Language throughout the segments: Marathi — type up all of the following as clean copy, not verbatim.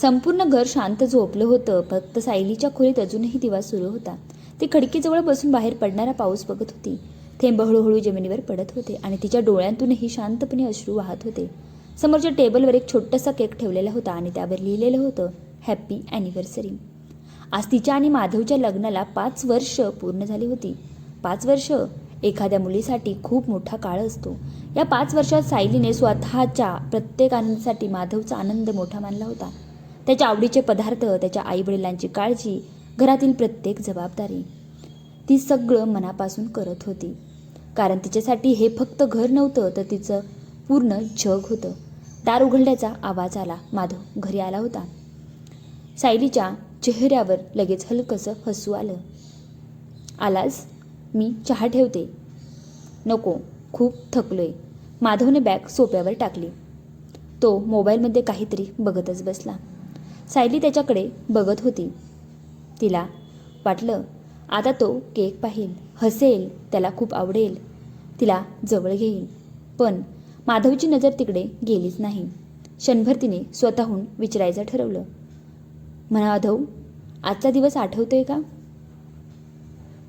संपूर्ण घर शांत झोपलं होतं. फक्त सायलीच्या खोलीत अजूनही दिवा सुरू होता. ती खिडकीजवळ बसून बाहेर पडणारा पाऊस बघत होती. थेंब हळूहळू जमिनीवर पडत होते आणि तिच्या डोळ्यांतूनही शांतपणे अश्रू वाहत होते. समोरच्या टेबलवर एक छोटासा केक ठेवलेला होता आणि त्यावर लिहिलेलं होतं, हॅपी ॲनिव्हर्सरी. आज तिच्या आणि माधवच्या लग्नाला 5 वर्ष पूर्ण झाली होती. 5 वर्ष एखाद्या मुलीसाठी खूप मोठा काळ असतो. या 5 वर्षात सायलीने स्वतःच्या प्रत्येक आनंदासाठी माधवचा आनंद मोठा मानला होता. त्याच्या आवडीचे पदार्थ, त्याच्या आईवडिलांची काळजी, घरातील प्रत्येक जबाबदारी ती सगळं मनापासून करत होती. कारण तिच्यासाठी हे फक्त घर नव्हतं, तर तिचं पूर्ण जग होतं. दार उघडल्याचा आवाज आला. माधव घरी आला होता. सायलीच्या चेहऱ्यावर लगेच हलकंसं हसू आलं. आलास? मी चहा ठेवते. नको, खूप थकलोय. माधवने बॅग सोफ्यावर टाकली. तो मोबाईलमध्ये काहीतरी बघतच बसला. सायली त्याच्याकडे बघत होती. तिला वाटलं आता तो केक पाहील, हसेल, त्याला खूप आवडेल, तिला जवळ घेईल. पण माधवची नजर तिकडे गेलीच नाही. क्षणभर तिने स्वतःहून विचारायचं ठरवलं, माधव, आजचा दिवस आठवतोय का?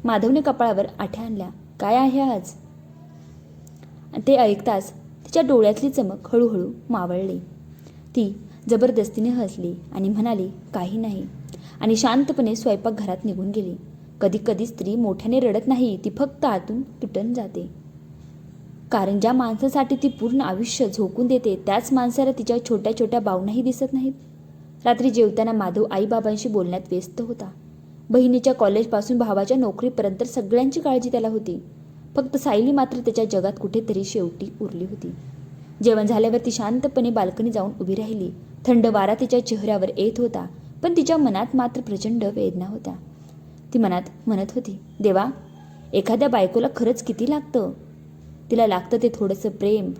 माधवने कपाळावर आठ्या आणल्या. काय आहे आज? ते ऐकताच तिच्या डोळ्यातली चमक हळूहळू मावळली. ती जबरदस्तीने हसली आणि म्हणाली, काही नाही, आणि शांतपणे स्वयंपाकघरात निघून गेली. कधी कधी स्त्री मोठ्याने रडत नाही, ती फक्त आतून तुटून जाते. कारण ज्या माणसासाठी ती पूर्ण आयुष्य झोकून देते, त्याच माणसाला तिच्या छोट्या छोट्या भावनाही दिसत नाहीत. रात्री जेवताना माधव आईबाबांशी बोलण्यात व्यस्त होता. बहिणीच्या कॉलेजपासून भावाच्या नोकरीपर्यंत सगळ्यांची काळजी त्याला होती. फक्त सायली मात्र त्याच्या जगात कुठेतरी शेवटी उरली होती. जेवण झाल्यावर ती शांतपणे बाल्कनी जाऊन उभी राहिली. थंड वारा तिच्या चेहऱ्यावर येत होता, पण तिच्या मनात मात्र प्रचंड वेदना होत्या. ती मनात म्हणत होती, देवा, एखाद्या बायकोला खरंच किती लागतं? तिला लागतं ते थोडंसं प्रेम,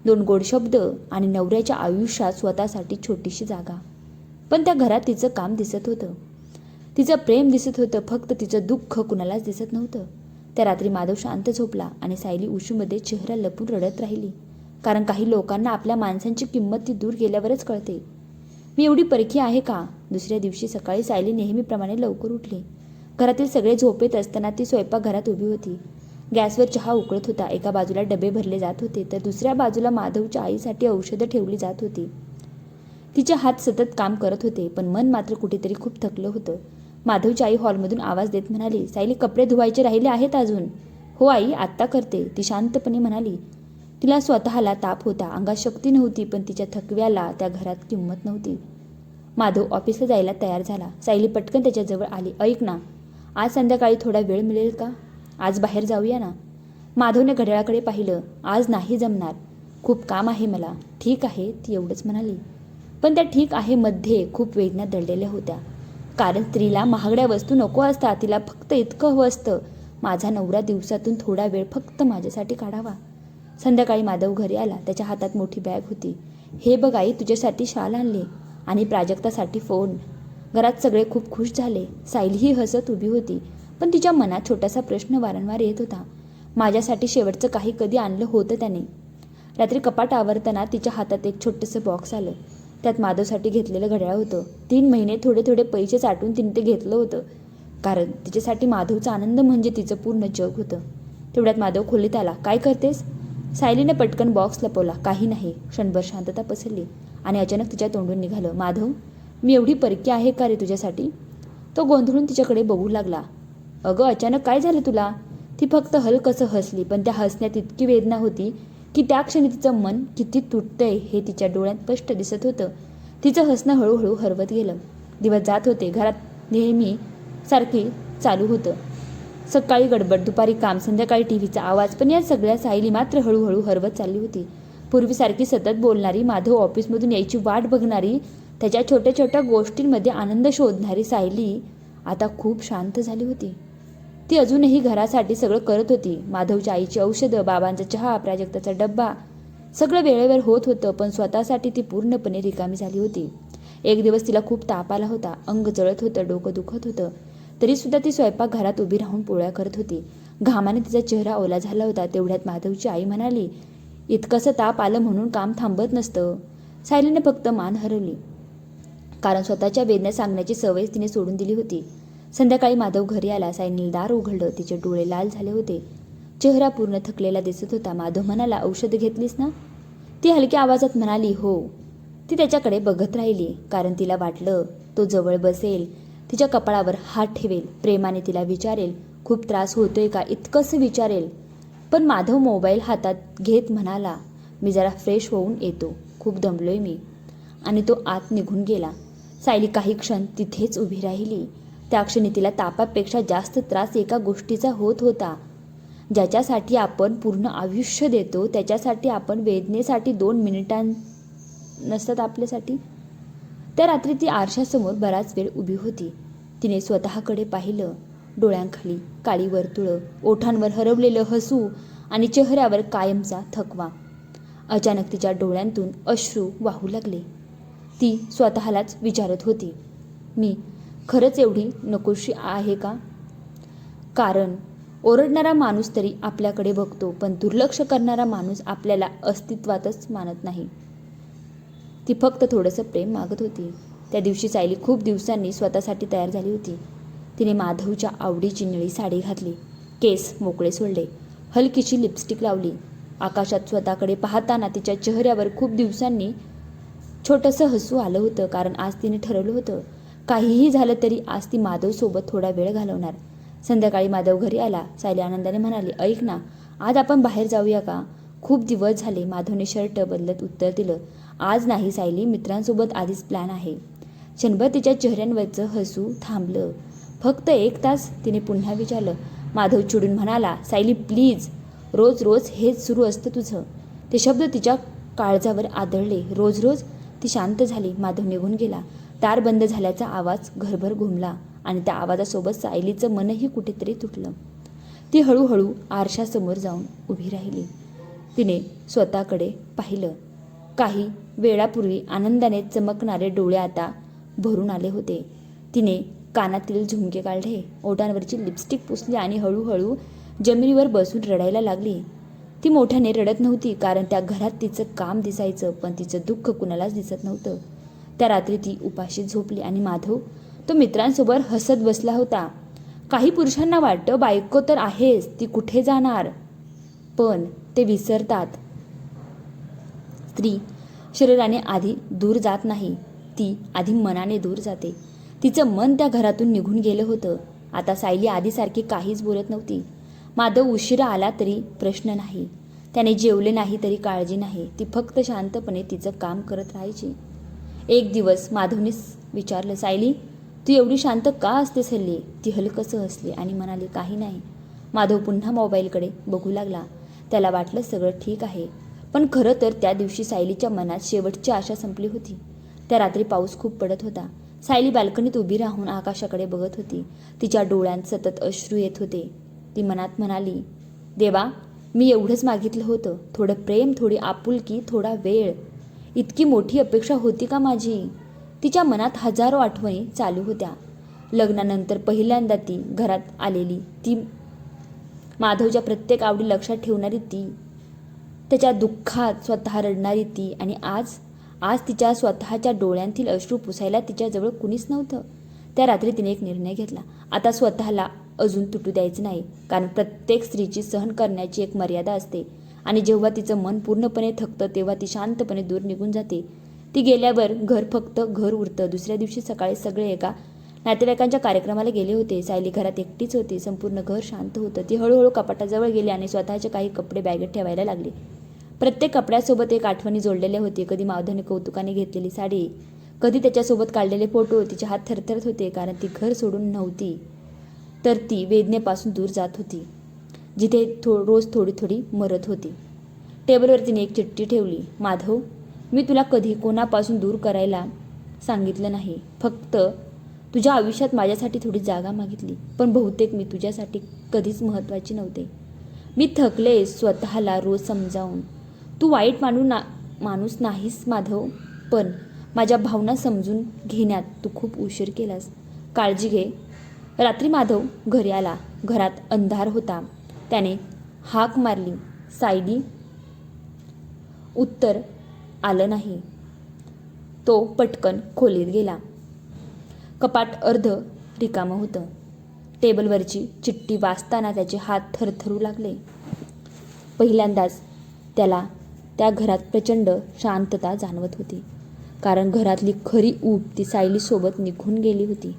2 गोड शब्द आणि नवऱ्याच्या आयुष्यात स्वतःसाठी छोटीशी जागा. पण त्या घरात तिचं काम दिसत होतं, तिचं प्रेम दिसत होतं, फक्त तिचं दुःख कुणालाच दिसत नव्हतं. त्या रात्री माधव शांत झोपला आणि सायली उशीमध्ये चेहरा लपून रडत राहिली. कारण काही लोकांना आपल्या माणसांची किंमत ती दूर गेल्यावरच कळते. मी एवढी परकी आहे का? दुसऱ्या दिवशी सकाळी सायली नेहमीप्रमाणे लवकर उठली. घरातील सगळे झोपेत असताना ती स्वयंपाकघरात उभी होती. गॅसवर चहा उकळत होता. एका बाजूला डबे भरले जात होते, तर दुसऱ्या बाजूला माधवच्या आईसाठी औषधं ठेवली जात होती. तिचे हात सतत काम करत होते, पण मन मात्र कुठेतरी खूप थकलं होतं. माधवची आई हॉलमधून आवाज देत म्हणाली, सायली, कपडे धुवायचे राहिले आहेत अजून? हो आई, आत्ता करते, ती शांतपणे म्हणाली. तिला स्वतःला ताप होता, अंगात शक्ती नव्हती, पण तिच्या थकव्याला त्या घरात किंमत नव्हती. माधव ऑफिसला जायला तयार झाला. सायली पटकन त्याच्याजवळ आली. ऐक ना, आज संध्याकाळी थोडा वेळ मिळेल का? आज बाहेर जाऊया ना? माधवने घड्याळाकडे पाहिलं. आज नाही जमणार, खूप काम आहे मला. ठीक आहे, ती एवढंच म्हणाली. पण त्या ठीक आहे मध्ये खूप वेदना दडलेल्या होत्या. कारण स्त्रीला महागड्या वस्तू नको असतात, तिला फक्त इतकं हवं असतं, माझा नवरा दिवसातून थोडा वेळ फक्त माझ्यासाठी काढावा. संध्याकाळी माधव घरी आला. त्याच्या हातात मोठी बॅग होती. हे बघ आई, तुझ्यासाठी शाल आणले आणि प्राजक्तासाठी फोन. घरात सगळे खूप खुश झाले. सायलीही हसत उभी होती, पण तिच्या मनात छोटासा प्रश्न वारंवार येत होता. माझ्यासाठी शेवटचं काही कधी आणलं होतं त्याने? रात्री कपाट आवरताना तिच्या हातात एक छोटंसं बॉक्स आलं. त्यात माधवसाठी घेतलेलं घड्याळ होतं. 3 महिने थोडे थोडे पैसे साठवून तिने ते घेतलं होतं. कारण तिच्यासाठी माधवचा आनंद म्हणजे तिचं पूर्ण जग होतं. तेवढ्यात माधव खोलीत आला. काय करतेस? सायलीने पटकन बॉक्स लपवला. काही नाही. क्षणभर शांतता पसरली आणि अचानक तिच्या तोंडून निघालं, माधव, मी एवढी परकी आहे का रे तुझ्यासाठी? तो गोंधळून तिच्याकडे बघू लागला. अगं, अचानक काय झालं तुला? ती फक्त हलकसं हसली, पण त्या हसण्यात इतकी वेदना होती की त्या क्षणी तिचं मन किती तुटतंय हे तिच्या डोळ्यात स्पष्ट दिसत होतं. तिचं हसणं हळूहळू हरवत गेलं. दिवस जात होते. घरात नेहमी सारखी चालू होतं. सकाळी गडबड, दुपारी काम, संध्याकाळी टीव्हीचा आवाज, पण या सगळ्या सायली मात्र हळूहळू हरवत चालली होती. पूर्वीसारखी सतत बोलणारी, माधव ऑफिसमधून यायची वाट बघणारी, त्याच्या छोट्या छोट्या गोष्टींमध्ये आनंद शोधणारी सायली आता खूप शांत झाली होती. ती अजूनही घरासाठी सगळं करत होती. माधवच्या आईची औषधं, बाबांचा चहा, प्राजक्ताचा डब्बा, सगळं वेळेवर होत होतं, पण स्वतःसाठी ती पूर्णपणे रिकामी झाली होती. एक दिवस तिला खूप ताप आला होता. अंग जळत होतं, डोकं दुखत होतं. तरीसुद्धा ती स्वयंपाकघरात उभी राहून पोळ्या करत होती. घामाने तिचा चेहरा ओला झाला होता. तेवढ्यात माधवची आई म्हणाली, इतकंसं ताप आलं म्हणून काम थांबत नसतं. सायलीने फक्त मान हलवली. कारण स्वतःच्या वेदना सांगण्याची सवयच तिने सोडून दिली होती. संध्याकाळी माधव घरी आला. सायलीने दार उघडलं. तिचे डोळे लाल झाले होते. चेहरा पूर्ण थकलेला दिसत होता. माधव म्हणाला, औषध घेतलीस ना? ती हलक्या आवाजात म्हणाली, हो. ती त्याच्याकडे बघत राहिली, कारण तिला वाटलं तो जवळ बसेल, तिच्या कपाळावर हात ठेवेल, प्रेमाने तिला विचारेल, खूप त्रास होतोय का, इतकंसं विचारेल. पण माधव मोबाईल हातात घेत म्हणाला, मी जरा फ्रेश होऊन येतो, खूप दमलोय मी. आणि तो आत निघून गेला. सायली काही क्षण तिथेच उभी राहिली. त्या क्षणी तिला तापापेक्षा जास्त त्रास एका गोष्टीचा होत होता. ज्याच्यासाठी आपण पूर्ण आयुष्य देतो, त्याच्यासाठी आपण वेदनेसाठी 2 मिनिटां नसतात आपल्यासाठी. त्या रात्री ती आरशासमोर बराच वेळ उभी होती. तिने स्वतःकडे पाहिलं. डोळ्यांखाली काळी वर्तुळं, ओठांवर हरवलेलं हसू आणि चेहऱ्यावर कायमचा थकवा. अचानक तिच्या डोळ्यांतून अश्रू वाहू लागले. ती स्वतःलाच विचारत होती, मी खरंच एवढी नकोशी आहे का? कारण ओरडणारा माणूस तरी आपल्याकडे बघतो, पण दुर्लक्ष करणारा माणूस आपल्याला अस्तित्वातच मानत नाही. ती फक्त थोडंसं प्रेम मागत होती. त्या दिवशी सायली खूप दिवसांनी स्वतःसाठी तयार झाली होती. तिने माधवच्या आवडीची निळी साडी घातली, केस मोकळे सोडले, हलकीशी लिपस्टिक लावली. आकाशात स्वतःकडे पाहताना तिच्या चेहऱ्यावर खूप दिवसांनी छोटंसं हसू आलं होतं, कारण आज तिने ठरवलं होतं, काहीही झालं तरी आज ती माधवसोबत थोडा वेळ घालवणार. संध्याकाळी माधव घरी आला. सायली आनंदाने म्हणाली, ऐक ना, आज आपण बाहेर जाऊया का? खूप दिवस झाले. माधवने शर्ट बदलत उत्तर दिलं, आज नाही सायली, मित्रांसोबत आधीच प्लॅन आहे. क्षणभर तिच्या चेहऱ्यांवरचं हसू थांबलं. फक्त 1 तास? तिने पुन्हा विचारलं. माधव चिडून म्हणाला, सायली प्लीज, रोज रोज हेच सुरू असतं तुझं. ते शब्द तिच्या काळजावर आदळले. रोज रोज? ती शांत झाली. माधव निघून गेला. दार बंद झाल्याचा आवाज घरभर घुमला आणि त्या आवाजासोबत सायलीचं मनही कुठेतरी तुटलं. ती हळूहळू आरशासमोर जाऊन उभी राहिली. तिने स्वतःकडे पाहिलं. काही वेळापूर्वी आनंदाने चमकणारे डोळे आता भरून आले होते. तिने कानातील झुमके काढले, ओठांवरची लिपस्टिक पुसली आणि हळूहळू जमिनीवर बसून रडायला लागली. ती मोठ्याने रडत नव्हती, कारण त्या घरात तिचं काम दिसायचं, पण तिचं दुःख कुणालाच दिसत नव्हतं. त्या रात्री ती उपाशी झोपली आणि माधव तो मित्रांसोबत हसत बसला होता. काही पुरुषांना वाटतं, बायको तर आहेच, ती कुठे जाणार? पण ते विसरतात, स्त्री शरीराने आधी दूर जात नाही, ती आधी मनाने दूर जाते. तिचं मन त्या घरातून निघून गेलं होतं. आता सायली आधीसारखी काहीच बोलत नव्हती. माधव उशिरा आला तरी प्रश्न नाही, त्याने जेवले नाही तरी काळजी नाही. ती फक्त शांतपणे तिचं काम करत राहायची. एक दिवस माधवने विचारलं, सायली, तू एवढी शांत का असतेस हल्ली? ती हलकसं हसली आणि म्हणाली, काही नाही. माधव पुन्हा मोबाईलकडे बघू लागला. त्याला वाटलं सगळं ठीक आहे, पण खरं तर त्या दिवशी सायलीच्या मनात शेवटची आशा संपली होती. त्या रात्री पाऊस खूप पडत होता. सायली बाल्कनीत उभी राहून आकाशाकडे बघत होती. तिच्या डोळ्यांत सतत अश्रू येत होते. ती मनात म्हणाली, देवा, मी एवढंच मागितलं होतं, थोडं प्रेम, थोडी आपुलकी, थोडा वेळ. इतकी मोठी अपेक्षा होती का माझी? तिच्या मनात हजारो आठवणी चालू होत्या. लग्नानंतर पहिल्यांदा ती घरात आलेली ती, माधवच्या प्रत्येक आवडी लक्षात ठेवणारी ती, त्याच्या दुःखात स्वतः रडणारी ती, आणि आज तिच्या स्वतःच्या डोळ्यांतील अश्रू पुसायला तिच्याजवळ कुणीच नव्हतं. त्या रात्री तिने एक निर्णय घेतला, आता स्वतःला अजून तुटू द्यायचं नाही, कारण प्रत्येक स्त्रीची सहन करण्याची एक मर्यादा असते, आणि जेव्हा तिचं मन पूर्णपणे थकतं तेव्हा ती शांतपणे दूर निघून जाते. ती गेल्यावर घर फक्त घर उरतं. दुसऱ्या दिवशी सकाळी सगळे एका नातेवाईकांच्या कार्यक्रमाला गेले होते. सायली घरात एकटीच होती. संपूर्ण घर शांत होतं. ती हळूहळू कपाटाजवळ गेली आणि स्वतःचे काही कपडे बॅगेत ठेवायला लागली. प्रत्येक कपड्यासोबत एक आठवणी जोडलेल्या होती. कधी माधवने कौतुकाने घेतलेली साडी, कधी त्याच्यासोबत काढलेले फोटो. तिचे हात थरथरत होते, कारण ती घर सोडून नव्हती, तर ती वेदनेपासून दूर जात होती, जिथे रोज थोडी थोडी मरत होती. टेबलवर तिने एक चिठ्ठी ठेवली. माधव, मी तुला कधी कोणापासून दूर करायला सांगितलं नाही, फक्त तुझ्या आयुष्यात माझ्यासाठी थोडी जागा मागितली, पण बहुतेक मी तुझ्यासाठी कधीच महत्त्वाची नव्हते. मी थकले स्वतःला रोज समजावून. तू वाईट माणूस नाहीस माधव, पण माझ्या भावना समजून घेण्यात तू खूप उशीर केलास. काळजी घे. रात्री माधव घरी आला. घरात अंधार होता. त्याने हाक मारली, सायली. उत्तर आलं नाही. तो पटकन खोलीत गेला. कपाट अर्ध रिकामं होतं. टेबलवरची चिठ्ठी वाचताना त्याचे हात थरथरू लागले. पहिल्यांदाच त्याला त्या घरात प्रचंड शांतता जाणवत होती. कारण घरातली खरी ऊब ती सायलीसोबत निघून गेली होती.